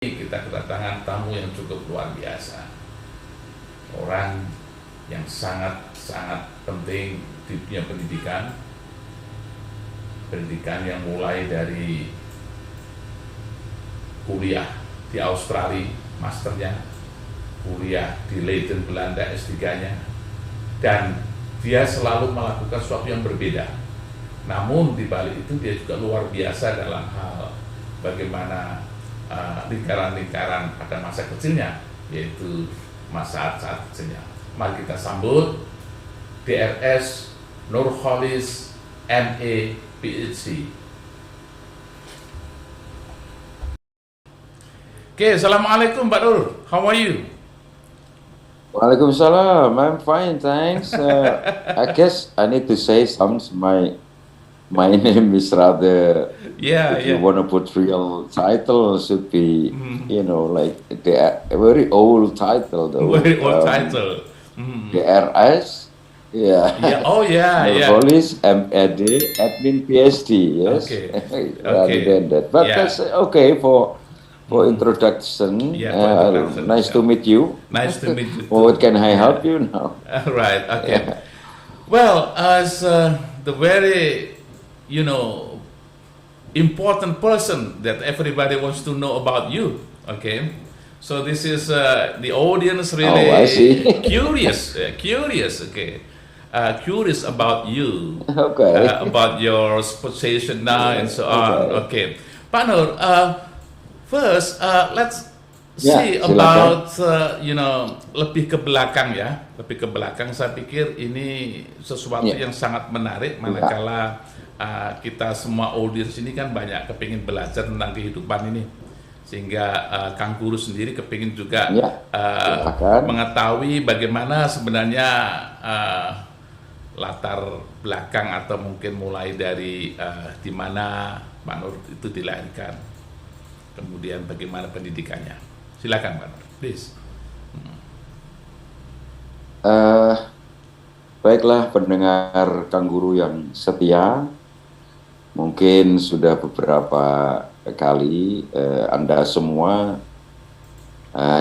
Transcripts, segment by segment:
Kita kedatangan tamu yang cukup luar biasa, orang yang sangat-sangat penting di dunia pendidikan yang mulai dari kuliah di Australia, masternya, kuliah di Leiden, Belanda, S3-nya, dan dia selalu melakukan sesuatu yang berbeda. Namun di balik itu dia juga luar biasa dalam hal bagaimana lingkaran-lingkaran pada masa kecilnya, yaitu saat kecilnya. Mari kita sambut DRS Nurholis MA PhD. Oke, Assalamualaikum Pak Nur, how are you? Waalaikumsalam, I'm fine, thanks. I guess I need to say something. My name is rather, if you want to put real title, should be, like a very old title, though. Very old title. DRS, Nurholis, MAD, Admin PhD, yes. Rather than that. But that's okay for introduction. Nice to meet you. Nice to meet you too. What can I help you now? Right, okay. Well, as the very, important person that everybody wants to know about you, okay? So this is the audience really I see. curious, okay? Curious about you, Okay. about your position now and so on, okay. Pak Nur, first, let's see about lebih ke belakang ya, lebih ke belakang. Saya pikir ini sesuatu yang sangat menarik, manakala kita semua audiens ini kan banyak kepingin belajar tentang kehidupan ini, sehingga Kang Guru sendiri kepingin juga mengetahui bagaimana sebenarnya latar belakang atau mungkin mulai dari di mana Pak Nur itu dilahirkan, kemudian bagaimana pendidikannya. Silakan Pak Nur, please. Baiklah pendengar Kang Guru yang setia, mungkin sudah beberapa kali Anda semua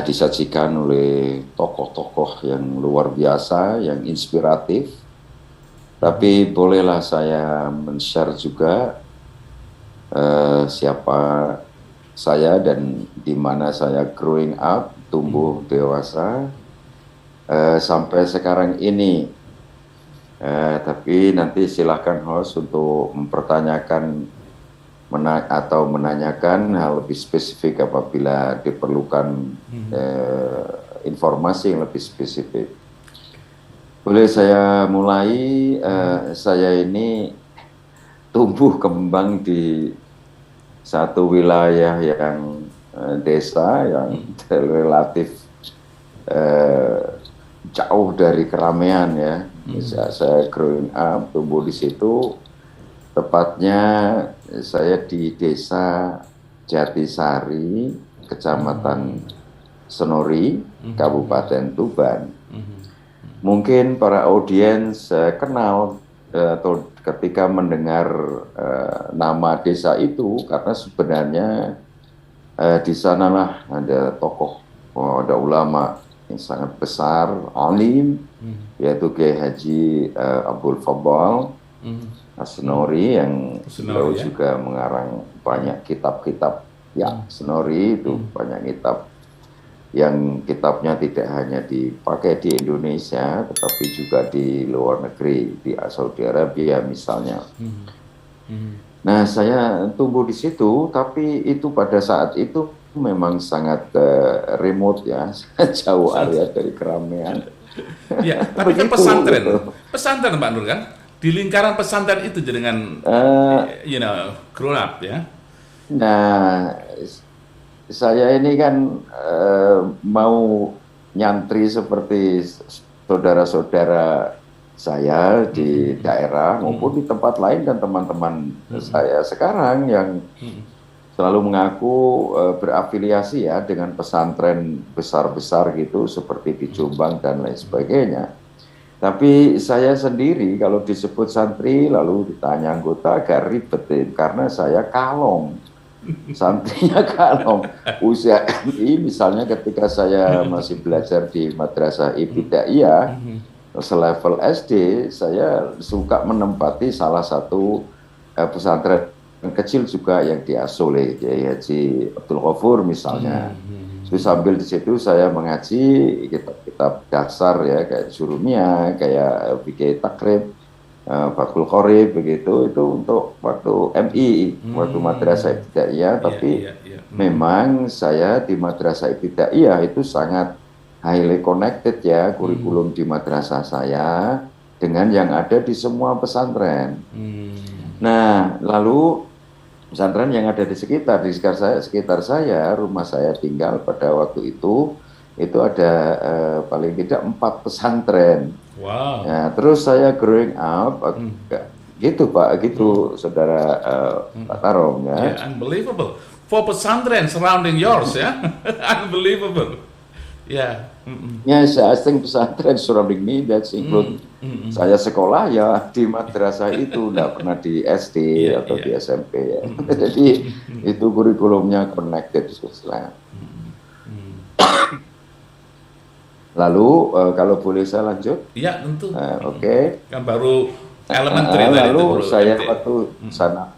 disajikan oleh tokoh-tokoh yang luar biasa, yang inspiratif. Tapi bolehlah saya men-share juga siapa saya dan di mana saya growing up, tumbuh dewasa sampai sekarang ini. Tapi nanti silakan host untuk mempertanyakan atau menanyakan hal lebih spesifik apabila diperlukan informasi yang lebih spesifik. Boleh saya mulai? Saya ini tumbuh kembang di satu wilayah yang desa yang relatif jauh dari keramaian ya. Saya growing up, tumbuh di situ. Tepatnya saya di desa Jatisari, Kecamatan Senori, Kabupaten Tuban. Mungkin para audiens kenal atau ketika mendengar nama desa itu, karena sebenarnya di sanalah ada tokoh, ada ulama yang sangat besar, alim, yaitu Kiai Haji Abdul Fadl As-Senori, yang beliau juga mengarang banyak kitab-kitab. Senori itu banyak kitab, yang kitabnya tidak hanya dipakai di Indonesia, tetapi juga di luar negeri, di Saudi Arabia misalnya. Nah, saya tumbuh di situ, tapi itu pada saat itu memang sangat remote ya, jauh area dari keramaian. Ya, tapi kan pesantren Pak Nur kan, di lingkaran pesantren itu dengan grown up ya. Nah, saya ini kan mau nyantri seperti saudara-saudara saya di daerah maupun di tempat lain, dan teman-teman saya sekarang yang selalu mengaku berafiliasi ya dengan pesantren besar-besar gitu seperti di Jombang dan lain sebagainya. Tapi saya sendiri kalau disebut santri lalu ditanya anggota agak ribet karena saya kalong. santrinya kalong. Usia MI misalnya ketika saya masih belajar di Madrasah Ibtidaiyah, selevel SD, saya suka menempati salah satu pesantren kecil juga yang diasuh oleh Kiai Haji Abdul Ghafur misalnya. Terus sambil di situ saya mengaji kitab-kitab dasar ya kayak Jurumiyah, kayak Fikih Takrib, Fathul Qorib begitu, itu untuk waktu MI, waktu Madrasah Ibtidaiyah. Tapi memang saya di Madrasah Ibtidaiyah itu sangat highly connected ya, kurikulum di madrasah saya dengan yang ada di semua pesantren. Nah, lalu pesantren yang ada di sekitar saya, rumah saya tinggal pada waktu itu ada paling tidak 4 pesantren. Wow. Nah, terus saya growing up, gitu Pak, gitu Saudara Pak Tarom ya. Yeah, unbelievable. 4 pesantren surrounding yours ya, unbelievable. Yeah. Yes, I think pesantren surrounding me, that's include saya sekolah ya di madrasah itu, nggak pernah di SD atau di SMP ya. Jadi itu kurikulumnya connected sosial. Lalu kalau boleh saya lanjut? Iya tentu. Oke. Kan baru elementary lalu itu, saya waktu sana,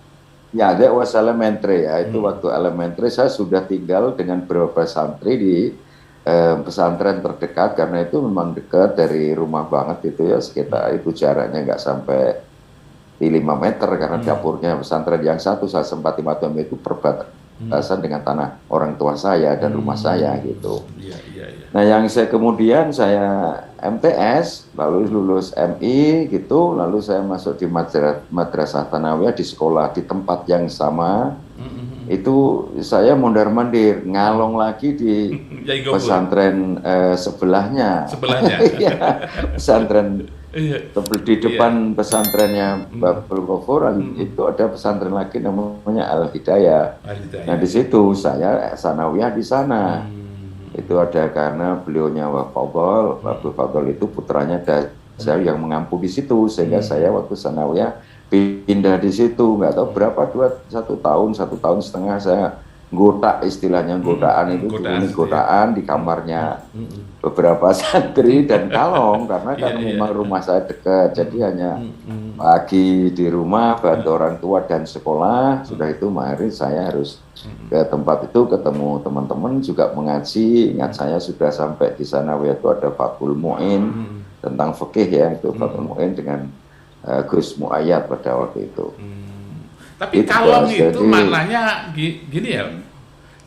ya that was elementary ya, itu waktu elementary saya sudah tinggal dengan beberapa santri di pesantren terdekat, karena itu memang dekat dari rumah banget itu ya, sekitar itu jaraknya nggak sampai di 5 meter karena dapurnya pesantren yang satu saya sempat di Matom itu perbatasan dengan tanah orang tua saya dan rumah saya gitu. Nah yang kemudian saya MTS, lalu lulus MI gitu, lalu saya masuk di Madrasah Tsanawiyah di sekolah di tempat yang sama. Itu saya mondar-mandir ngalong lagi di pesantren sebelahnya. Ya, pesantren di depan pesantrennya Abdul Ghafur itu ada pesantren lagi namanya Al Hidayah. Nah di situ saya Tsanawiyah di sana. Itu ada karena beliaunya Wafadol, Abdul Fadol itu putranya saya yang mengampu di situ, sehingga saya waktu Tsanawiyah pindah di situ, nggak tahu berapa, 1 tahun setengah saya godak, istilahnya godaan itu godaan di kamarnya beberapa santri dan kalong, karena kan memang rumah saya dekat, jadi hanya pagi di rumah bantu orang tua dan sekolah, sudah itu mari saya harus ke tempat itu ketemu teman-teman juga mengaji. Ingat saya sudah sampai di sana yaitu ada Fathul Mu'in tentang fikih ya, itu Fathul Mu'in dengan Gus Muayyad pada waktu itu. Tapi kalong itu maknanya gini ya.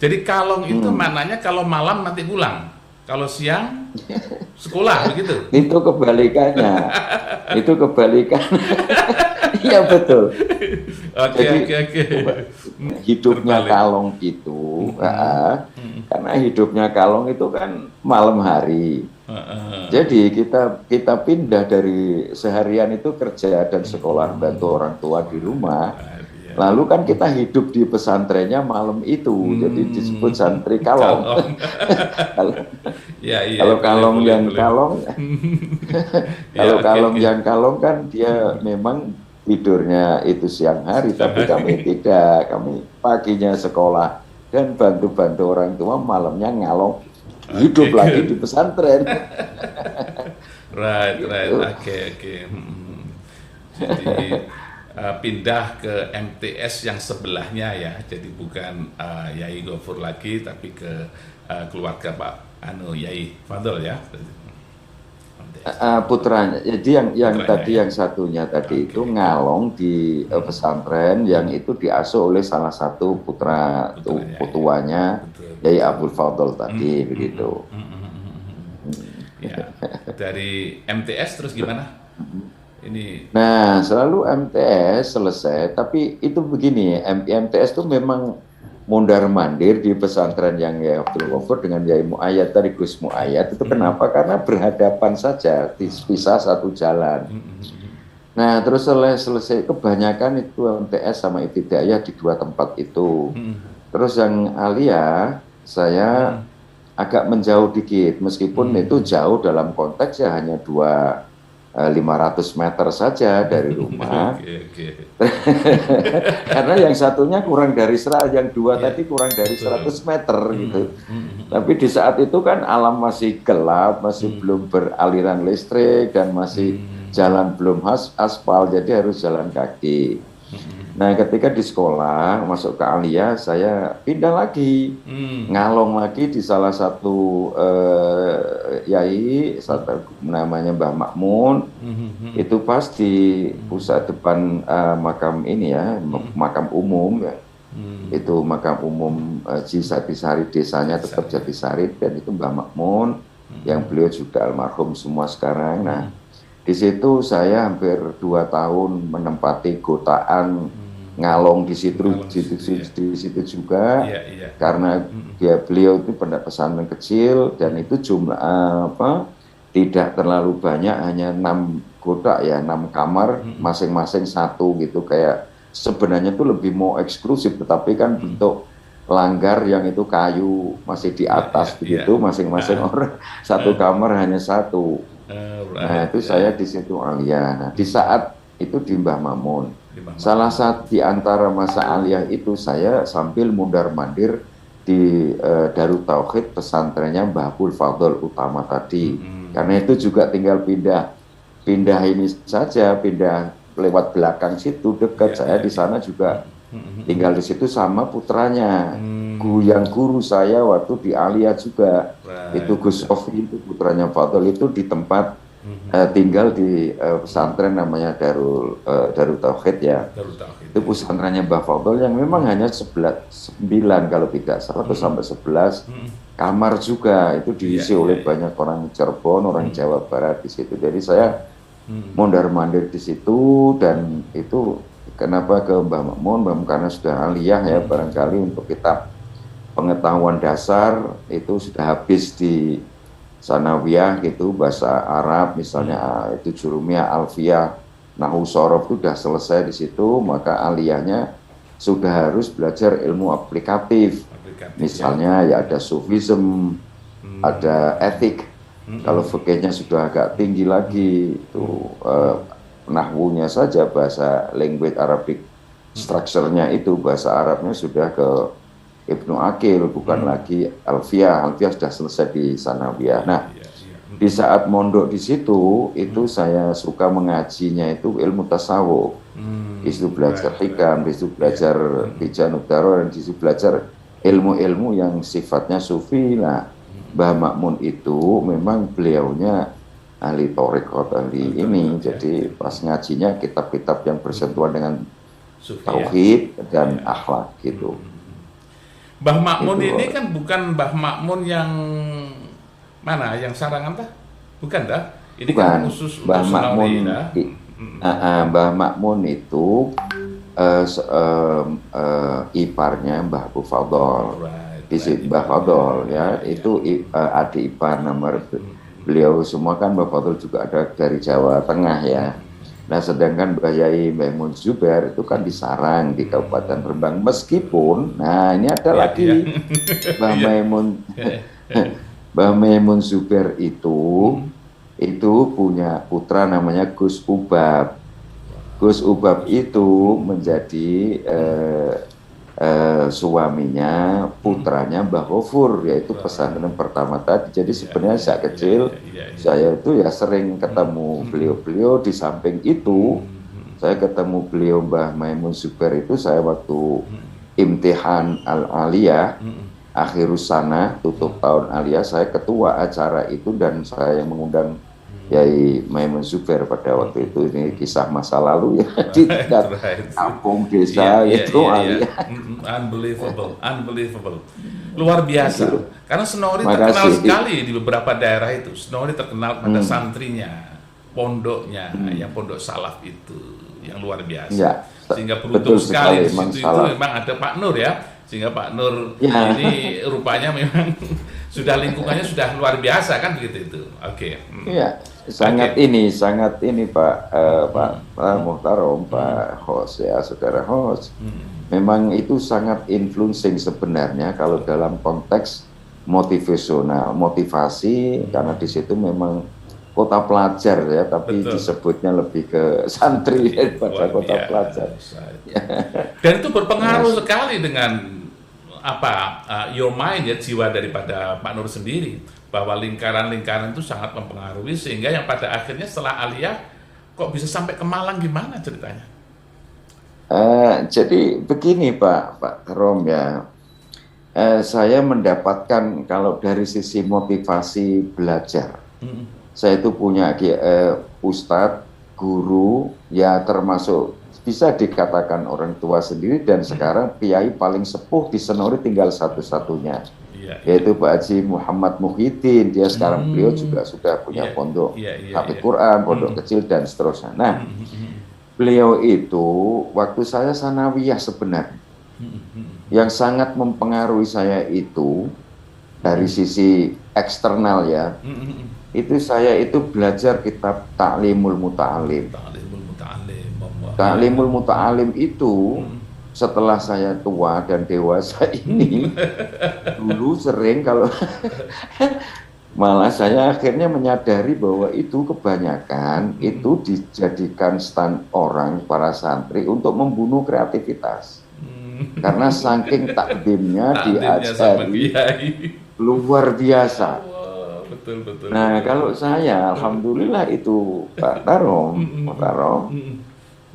Jadi kalong itu maknanya kalau malam nanti pulang, kalau siang sekolah begitu. Itu kebalikannya. Itu kebalikan. Iya betul. Oke. Hidupnya kalong itu, karena hidupnya kalong itu kan malam hari. Jadi kita pindah dari seharian itu kerja dan sekolah bantu orang tua di rumah. Lalu kan kita hidup di pesantrennya malam itu, jadi disebut santri kalong. Kalau kalong yang kalong, kalau kalong yang kalong kan dia memang tidurnya itu siang hari, tapi kami tidak, kami paginya sekolah dan bantu-bantu orang tua, malamnya ngalong hidup lagi di pesantren. Right. Oke. Jadi pindah ke MTS yang sebelahnya ya. Jadi bukan Yai Ghafur lagi, tapi ke keluarga Pak Yai Fadol ya. Putranya. Jadi yang tadi yang satunya tadi itu ngalong di pesantren yang itu diasuh oleh salah satu putuanya Yai Abdul Fadol tadi begitu. Ya. Dari MTS terus gimana? Ini. Nah, selalu MTS selesai, tapi itu begini, MTS itu memang mondar-mandir di pesantren yang Yai Abdul Ghafur dengan Yai Muayyad dari Gus Muayyad. Itu kenapa? Karena berhadapan saja, dipisah satu jalan. Nah, terus selesai kebanyakan itu MTS sama Ibtidaiyah di 2 tempat itu. Terus yang Alia, saya agak menjauh dikit, meskipun itu jauh dalam konteks ya hanya 2 500 meter saja dari rumah. Oke. Karena yang satunya kurang dari yang dua tadi kurang dari 100 meter gitu. Tapi di saat itu kan alam masih gelap, masih belum beraliran listrik dan masih jalan belum aspal, jadi harus jalan kaki. Nah, ketika di sekolah masuk ke Alia, saya pindah lagi, ngalong lagi di salah satu yai, namanya Mbah Makmun. Itu pas di pusat depan makam ini ya, makam umum ya. Itu makam umum Jatisari, desanya tetap Jatisari, dan itu Mbah Makmun, yang beliau juga almarhum semua sekarang. Nah, di situ saya hampir 2 tahun menempati gotaan ngalong di situ juga, karena beliau itu pesantren kecil dan itu jumlah tidak terlalu banyak, hanya 6 kotak ya, 6 kamar, masing-masing 1 gitu, kayak sebenarnya itu lebih mau eksklusif, tetapi kan bentuk langgar yang itu kayu masih di atas begitu, masing-masing orang 1 kamar hanya 1. Nah, itu saya di situ Alia. Nah, di saat itu di Mbah Mamun. Salah satu di antara masa aliyah itu saya sambil mundar-mandir di Darut Tauhid pesantrennya Mbah Abdul Fadl Utama tadi. Karena itu juga tinggal pindah ini saja, pindah lewat belakang situ dekat. Saya di sana juga tinggal di situ sama putranya. Yang guru saya waktu di aliyah juga. Itu Gus Sofi, itu putranya Fadl, itu di tempat tinggal di pesantren namanya Darut Tauhid ya. Itu pesantrennya Mbah Fadl yang memang hanya 9 kalau tidak salah, atau sampai 11 kamar juga. Itu diisi oleh banyak orang Cirebon, orang Jawa Barat di situ. Jadi saya mondar-mandir di situ, dan itu kenapa ke Mbah Makmun, karena sudah aliyah ya, barangkali untuk kitab pengetahuan dasar itu sudah habis di Sanawiyah gitu, bahasa Arab misalnya itu Jurumiyah, Alfiyah, Nahu Sorof itu sudah selesai di situ, maka aliyahnya sudah harus belajar ilmu aplikatif. Misalnya ya ada sufism, ada etik. Kalau fikihnya sudah agak tinggi lagi, itu nahwunya saja, bahasa language Arabic structure-nya itu bahasa Arabnya sudah ke Ibnu Aqil, bukan lagi Alfiyah. Alfiyah sudah selesai di Sanawiyah. Nah, di saat mondok di situ, itu saya suka mengajinya itu ilmu tasawuf. Di situ belajar hikam, di situ belajar Bijanudaro, dan di situ belajar ilmu-ilmu yang sifatnya sufi. Nah, Mbah Makmun itu memang beliaunya ahli thariqat, ahli ini. Jadi pas ngajinya kitab-kitab yang bersentuhan dengan tauhid dan akhlak gitu. Mbah Makmun ini kan bukan Mbah Makmun yang mana? Yang Sarangan tah? Bukan dah? Ini bukan. Kan khusus Mbah Makmun. Mbah Makmun itu iparnya Mbah Abdul Fadl. Mbah Fadl ya, itu adik ipar nomor beliau semua kan. Mbah Fadl juga ada dari Jawa Tengah ya. Nah, sedangkan Mbah Yai Maimun Zubair itu kan di Sarang, di Kabupaten Rembang. Meskipun, nah ini ada lagi Mbah Maimun, Mbah Maimun Zubair itu punya putra namanya Gus Ubab. Gus Ubab itu menjadi suaminya putranya Mbah Ghafur, yaitu pesantren pertama tadi. Jadi sebenarnya sejak kecil saya itu ya sering ketemu beliau-beliau. Di samping itu saya ketemu beliau Mbah Maimun Zubair itu saya waktu imtihan al-aliyah akhirus sana, tutup tahun aliyah, saya ketua acara itu dan saya yang mengundang Yai Maimun Zubair pada waktu itu. Ini kisah masa lalu ya, di kampung desa itu aliyah. Unbelievable. Luar biasa. Karena Senori terkenal sekali di beberapa daerah itu. Senori terkenal pada santrinya, pondoknya, yang pondok salaf itu, yang luar biasa. Ya, sehingga beruntung sekali di situ itu memang ada Pak Nur ya. Sehingga Pak Nur ini rupanya memang sudah lingkungannya sudah luar biasa kan begitu itu. Oke. Iya, sangat ini Pak Muhtarom, Pak Hos ya, Saudara Hos. Memang itu sangat influencing sebenarnya kalau dalam konteks motivasional, motivasi, karena di situ memang kota pelajar ya, tapi Betul. disebutnya lebih ke santri daripada Luar kota pelajar. biasa. Dan itu berpengaruh Yes. sekali dengan your mind ya, jiwa daripada Pak Nur sendiri, bahwa lingkaran-lingkaran itu sangat mempengaruhi, sehingga yang pada akhirnya setelah aliyah kok bisa sampai ke Malang, gimana ceritanya? Jadi begini Pak Rom ya, saya mendapatkan kalau dari sisi motivasi belajar, saya itu punya ustadz, guru, ya termasuk bisa dikatakan orang tua sendiri, dan sekarang kiai paling sepuh di Senori tinggal satu-satunya, Iya, yaitu Pak Haji Muhammad Muhyiddin. Dia sekarang beliau juga sudah punya iya, pondok iya, iya, Hafidz iya. Quran, pondok kecil dan seterusnya. Nah, beliau itu waktu saya sanawiyah sebenarnya, yang sangat mempengaruhi saya itu dari sisi eksternal ya, itu saya itu belajar kitab Ta'limul Muta'alim. Ta'limul Muta'alim. Ta'limul Muta'alim itu setelah saya tua dan dewasa ini, dulu sering kalau malah saya akhirnya menyadari bahwa itu kebanyakan itu dijadikan stand orang para santri untuk membunuh kreativitas. Karena saking takdimnya diajari luar biasa. Betul, betul. Nah, kalau saya alhamdulillah itu Pak Tarom,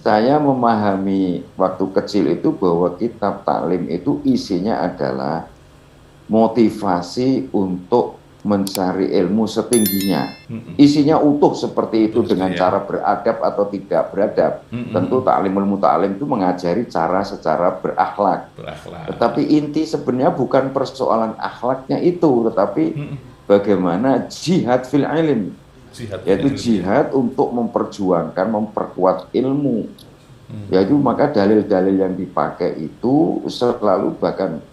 saya memahami waktu kecil itu bahwa kitab taklim itu isinya adalah motivasi untuk mencari ilmu setingginya. Isinya utuh seperti itu, dengan cara beradab atau tidak beradab. Tentu Ta'limul Muta'alim itu mengajari cara secara berakhlak. Tetapi inti sebenarnya bukan persoalan akhlaknya itu, tetapi bagaimana jihad fil ilm, yaitu jihad untuk memperjuangkan, memperkuat ilmu. Yaitu maka dalil-dalil yang dipakai itu selalu bahkan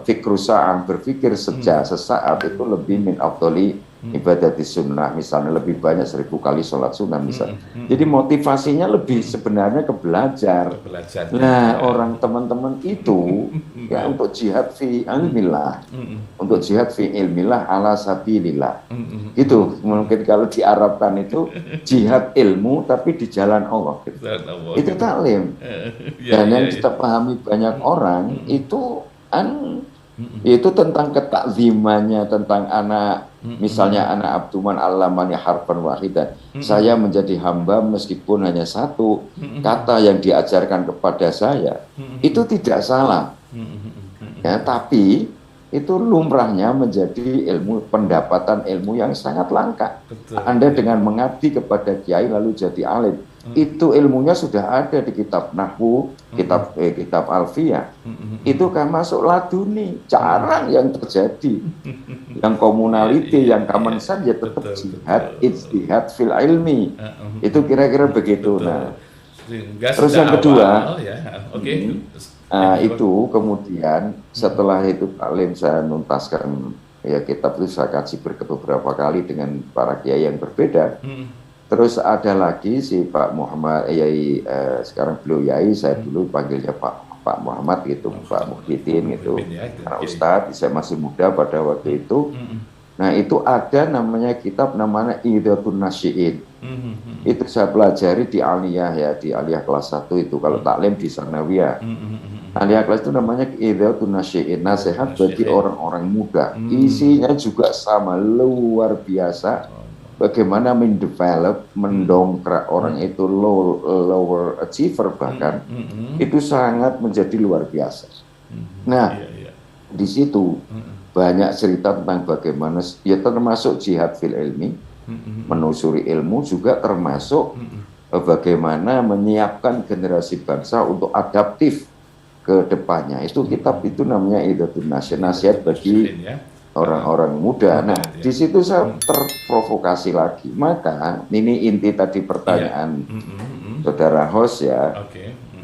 fikru sa'an, berpikir sesaat itu lebih min afdoli ibadati sunnah, misalnya lebih banyak 1000 kali sholat sunnah misalnya. Jadi motivasinya lebih sebenarnya ke belajar. Nah, orang teman-teman itu ya untuk jihad fi ilmillah, untuk jihad fi ilmillah ala sabilillah. Itu mungkin kalau di Arabkan itu jihad ilmu tapi di jalan Allah. Gitu. Itu taklim. Dan yang kita pahami banyak orang itu itu tentang ketakzimannya, tentang anak, misalnya anak Abduman Allamani harfan wahidan, saya menjadi hamba meskipun hanya satu kata yang diajarkan kepada saya, itu tidak salah ya, tapi itu lumrahnya menjadi ilmu, pendapatan ilmu yang sangat langka. Anda dengan mengabdi kepada kiai lalu jadi alim, itu ilmunya sudah ada di kitab Nahwu, kitab Alfiyah. Itu kan masuk laduni, jarang yang terjadi. Yang komunality, yang common sense ya tetap jihad, ijtihad fil ilmi. Itu kira-kira begitu. Nah, terus yang kedua, itu kemudian setelah itu taklim saya nuntaskan ya, kitab itu saya kaji beberapa kali dengan para kiai yang berbeda. Terus ada lagi si Pak Muhammad Yai, sekarang beliau Yai, saya dulu panggilnya Pak Muhammad gitu, Pak Muhyiddin gitu, karena Ustadz, saya masih muda pada waktu itu. Nah, itu ada namanya kitab namanya Idhatun Nasyi'in. Itu saya pelajari di aliyah ya, di aliyah kelas 1 itu, kalau taklim di Sanawiyah. Aliyah kelas itu namanya Idhatun Nasyi'in, nasihat bagi orang-orang muda. Isinya juga sama, luar biasa. Bagaimana mendevelop, mendongkrak orang itu lower achiever bahkan, itu sangat menjadi luar biasa. Nah, di situ banyak cerita tentang bagaimana, ya termasuk jihad fil ilmi, menusuri ilmu, juga termasuk bagaimana menyiapkan generasi bangsa untuk adaptif ke depannya. Itu kitab itu namanya Idhatun Nasyi'in, nasihat bagi orang-orang muda. Nah, di situ saya terprovokasi lagi. Maka ini inti tadi pertanyaan saudara host ya.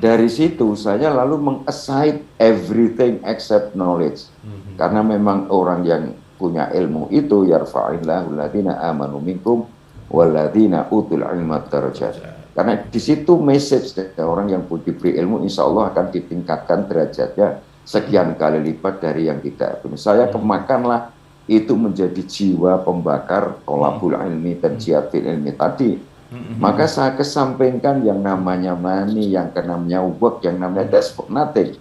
Dari situ saya lalu meng-aside everything except knowledge. Karena memang orang yang punya ilmu itu yarfa'illahu alladziina aamanu minkum walladziina utul ilma darajat. Karena di situ message orang yang diberi ilmu insya Allah akan ditingkatkan derajatnya sekian kali lipat dari yang tidak. Saya kemakanlah itu menjadi jiwa pembakar tolabul ilmi dan jihad fil ilmi tadi, maka saya kesampingkan yang namanya money, yang namanya work, yang namanya that's for nothing.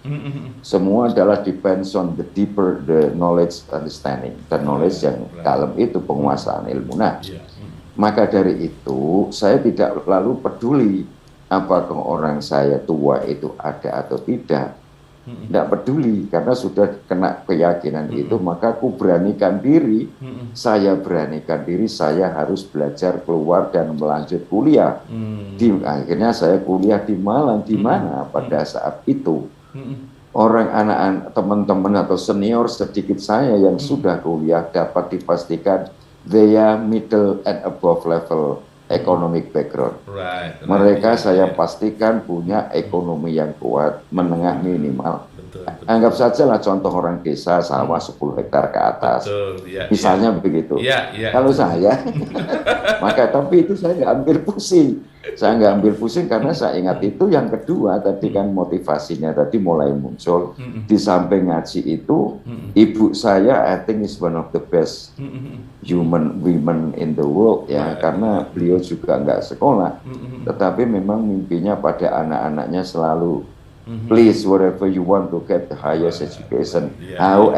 Semua adalah depends on the deeper the knowledge understanding, the knowledge yang dalam itu penguasaan ilmu. Nah, maka dari itu saya tidak lalu peduli apakah orang saya tua itu ada atau tidak. Tidak peduli, karena sudah kena keyakinan itu, maka aku beranikan diri, saya beranikan diri, saya harus belajar keluar dan melanjut kuliah. Akhirnya saya kuliah di Malang, di mana pada saat itu orang anak-anak teman-teman atau senior sedikit saya yang sudah kuliah dapat dipastikan they are middle and above level economic background. Mereka saya pastikan punya ekonomi yang kuat, menengah minimal. Anggap saja lah contoh orang desa sawah 10 hektar ke atas. Misalnya begitu. Kalau saya, maka tapi itu saya nggak ambil pusing. Saya nggak ambil pusing karena saya ingat itu yang kedua tadi kan motivasinya tadi mulai muncul. Di samping ngaji itu, ibu saya I think is one of the best human women in the world ya, karena beliau juga nggak sekolah, tetapi memang mimpinya pada anak-anaknya selalu please whatever you want to get the highest education, how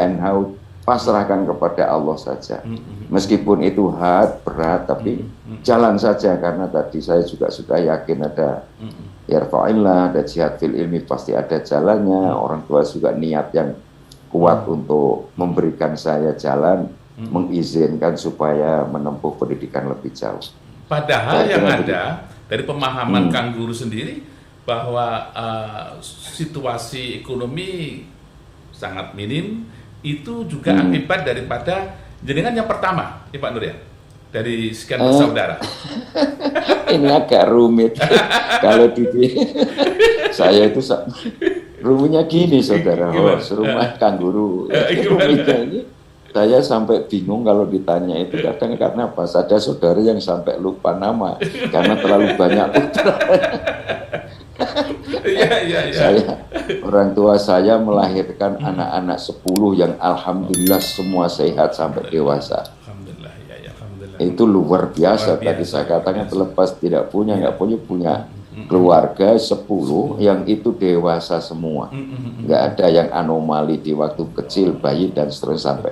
pasrahkan kepada Allah saja. Meskipun itu berat, tapi jalan saja, karena tadi saya juga sudah yakin ada yarfa'illah, ada jihad fil ilmi, pasti ada jalannya. Orang tua juga niat yang kuat untuk memberikan saya jalan, mengizinkan supaya menempuh pendidikan lebih jauh. Padahal yang ada dari pemahaman Kang Guru sendiri bahwa situasi ekonomi sangat minim, itu juga akibat daripada jenengan yang pertama, ya Pak Nur ya, dari sekian bersaudara. Ini agak rumit. Kalau saya itu rumitnya gini, saudara host, rumah Kang Guru. Rumitnya ini saya sampai bingung kalau ditanya itu kadang karena apa? Ada saudara yang sampai lupa nama karena terlalu banyak putra. Saya, orang tua saya melahirkan anak-anak 10 yang alhamdulillah semua sehat sampai dewasa. Alhamdulillah, alhamdulillah. Itu luar biasa. Tadi saya katakan terlepas tidak punya, nggak punya keluarga 10 yang itu dewasa semua. Nggak ada yang anomali di waktu kecil, bayi dan seterusnya sampai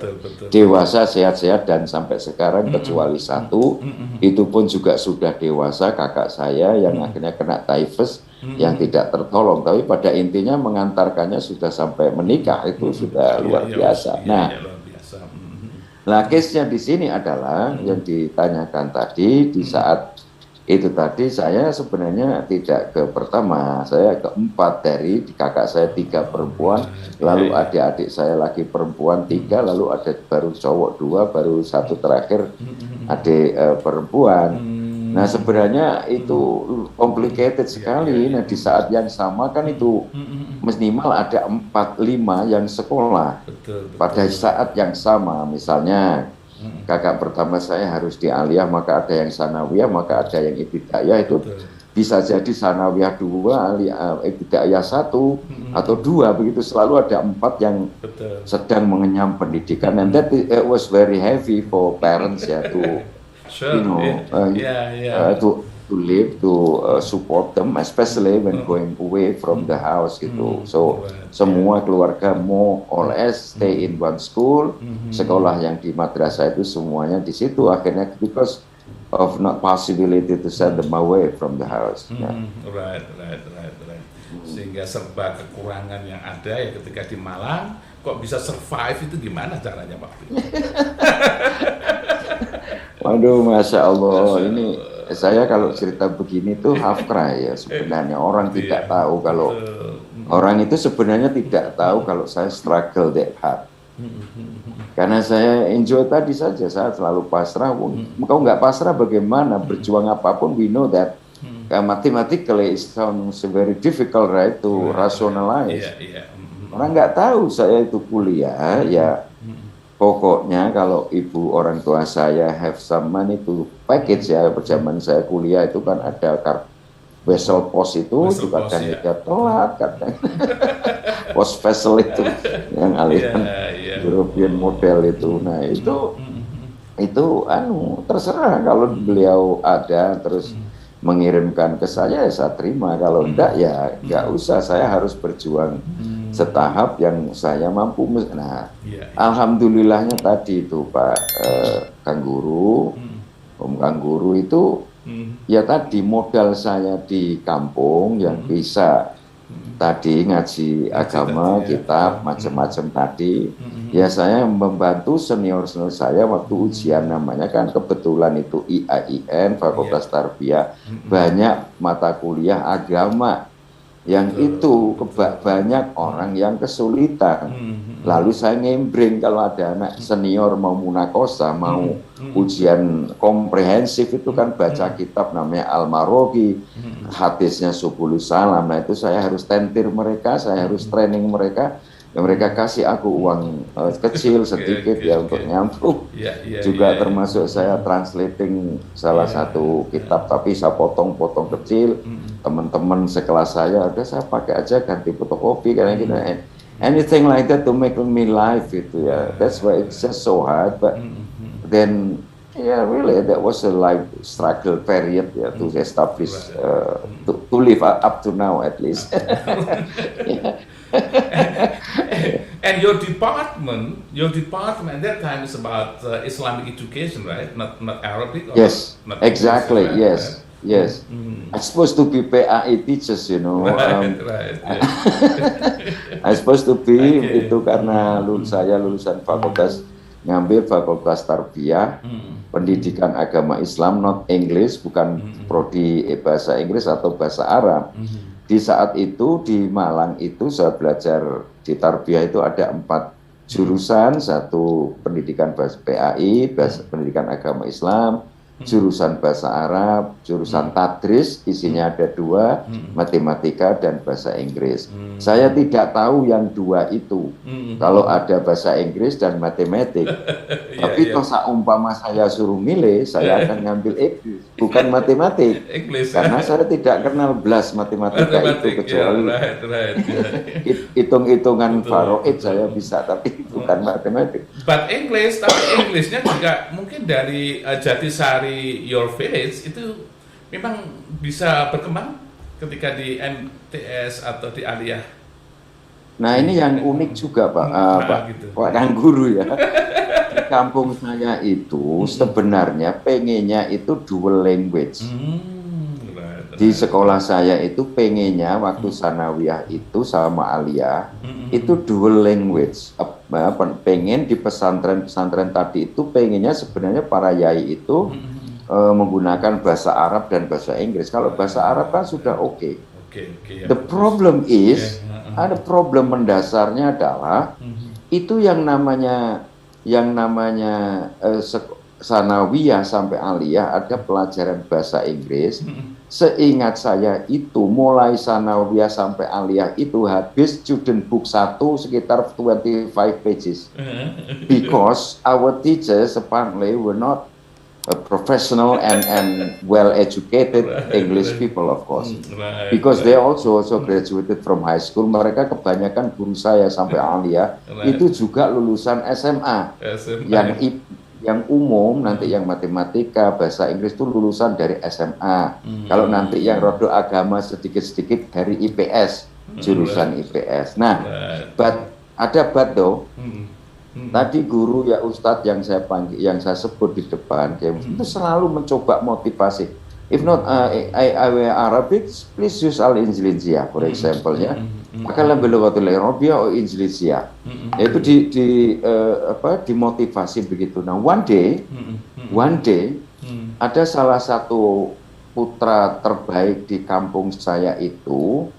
dewasa sehat-sehat, dan sampai sekarang kecuali satu, itu pun juga sudah dewasa, kakak saya yang akhirnya kena typhus yang tidak tertolong, tapi pada intinya mengantarkannya sudah sampai menikah, itu sudah luar biasa. Nah, case-nya di sini adalah yang ditanyakan tadi, di saat itu tadi saya sebenarnya tidak ke pertama, saya keempat dari kakak saya 3 perempuan, lalu adik-adik saya lagi perempuan 3, lalu ada baru cowok 2, baru 1 terakhir adik perempuan. Nah sebenarnya itu complicated sekali. Nah di saat yang sama kan itu minimal ada 4-5 yang sekolah pada saat yang sama. Misalnya kakak pertama saya harus di aliyah, maka ada yang sanawiyah, maka ada yang ibtidaiyah. Itu bisa jadi sanawiyah 2, ibtidaiyah 1 atau 2, begitu. Selalu ada 4 yang sedang mengenyam pendidikan. And that was very heavy for parents ya, to to live, to support them, especially when going away from the house gitu. So semua keluarga more or less stay in one school. Sekolah yang di madrasah itu semuanya di situ. Akhirnya because of not possibility to send them away from the house. Right. Sehingga serba kekurangan yang ada ya ketika di Malang, kok bisa survive itu gimana caranya Pak? Waduh, Masya Allah, ini saya kalau cerita begini tuh half cry ya sebenarnya. Orang tidak tahu kalau, orang itu sebenarnya tidak tahu kalau saya struggle that hard. Karena saya enjoy tadi saja, saya selalu pasrah. Kau nggak pasrah bagaimana? Berjuang apapun, we know that mathematically it sounds very difficult, right, to rationalize. Orang nggak tahu saya itu kuliah, ya pokoknya kalau ibu orang tua saya have some money to package ya. Zaman saya kuliah itu kan ada vessel pos itu juga kadang telat, kadang pos vessel itu yang aliran European model itu. Nah itu terserah kalau beliau ada terus mengirimkan ke saya, ya saya terima. Kalau enggak ya enggak usah, saya harus berjuang setahap yang saya mampu. Nah, alhamdulillahnya tadi itu Pak Kang Guru, Om Kang Guru itu ya tadi modal saya di kampung yang bisa tadi ngaji agama, kitab, macam-macam tadi. Ya saya membantu senior-senior saya waktu ujian, namanya kan kebetulan itu IAIN, Fakultas Tarbiyah, banyak mata kuliah agama yang itu banyak orang yang kesulitan. Lalu saya ngembring kalau ada anak senior mau munakosa, mau ujian komprehensif itu kan baca kitab namanya Al-Marogi, hadisnya Subulus Salam. Nah itu saya harus tentir mereka, saya harus training mereka. Ya, mereka kasih aku uang kecil sedikit ya untuk nyambung. Juga termasuk saya translating salah satu kitab, tapi saya potong-potong kecil. Teman-teman sekelas saya, udah saya pakai aja ganti fotokopi karena gitu. Anything like that to make me live itu ya. That's why it's just so hard. But then yeah, really that was a life struggle period ya to establish to live up to now at least. And your department at that time is about Islamic education, right? Not Arabic. Or Yes, not exactly. English, right? Yes, yes. I'm supposed to be PAI teachers, you know. Right. I'm supposed to be itu karena saya lulusan fakultas, ngambil fakultas tarbiyah, pendidikan agama Islam, not English, bukan prodi bahasa Inggris atau bahasa Arab. Di saat itu di Malang itu saya belajar di tarbiyah itu ada 4 jurusan, satu pendidikan bahasa PAI, pendidikan agama Islam, jurusan bahasa Arab, jurusan tadris, isinya ada 2, matematika dan bahasa Inggris. Saya tidak tahu yang 2 itu. Kalau ada bahasa Inggris dan matematik. Tapi toh seumpama saya suruh milih, saya akan ngambil Inggris, bukan matematik. Karena saya tidak kenal belas matematika itu kecuali hitung-hitungan faraid saya bisa, tapi bukan matematik. But English, tapi Englishnya juga mungkin dari Jatisari your village itu memang bisa berkembang ketika di MTS atau di Aliyah. Nah ini yang unik juga Pak Kang Guru ya. Di kampung saya itu sebenarnya pengennya itu dual language. Di sekolah saya itu pengennya waktu sanawiyah itu sama Aliyah itu dual language. Pengen di pesantren tadi itu pengennya sebenarnya para yai itu menggunakan bahasa Arab dan bahasa Inggris. Kalau bahasa Arab kan sudah oke. The problem is, ada problem mendasarnya adalah itu yang namanya sanawiyah sampai aliyah ada pelajaran bahasa Inggris. Seingat saya itu mulai sanawiyah sampai aliyah itu habis student book 1 sekitar 25 pages. Because our teachers apparently were not professional and well-educated English people, of course, because they also graduated from high school. Mereka kebanyakan guru saya sampai aliyah itu juga lulusan SMA. Yang umum nanti yang matematika, bahasa Inggris itu lulusan dari SMA. Kalau nanti yang rodo agama sedikit-sedikit dari IPS, jurusan IPS. Nah, tadi guru ya Ustadz yang saya panggil, yang saya sebut di depan, itu selalu mencoba motivasi. If not Arabic, please use al-Injiliziyah, for example ya. Maka lebih Arabia atau Injiliziyah. Itu dimotivasi begitu. Nah, one day ada salah satu putra terbaik di kampung saya itu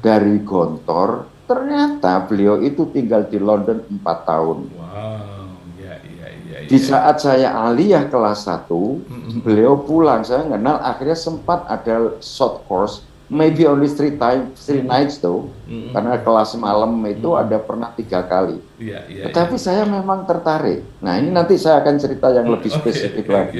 dari Gontor. Ternyata beliau itu tinggal di London 4 tahun. Wow, Di saat saya aliyah kelas 1, beliau pulang. Saya kenal, akhirnya sempat ada short course, maybe only 3 nights though, karena kelas malam itu ada pernah 3 kali. Tetapi saya memang tertarik. Nah ini nanti saya akan cerita yang lebih spesifik lagi.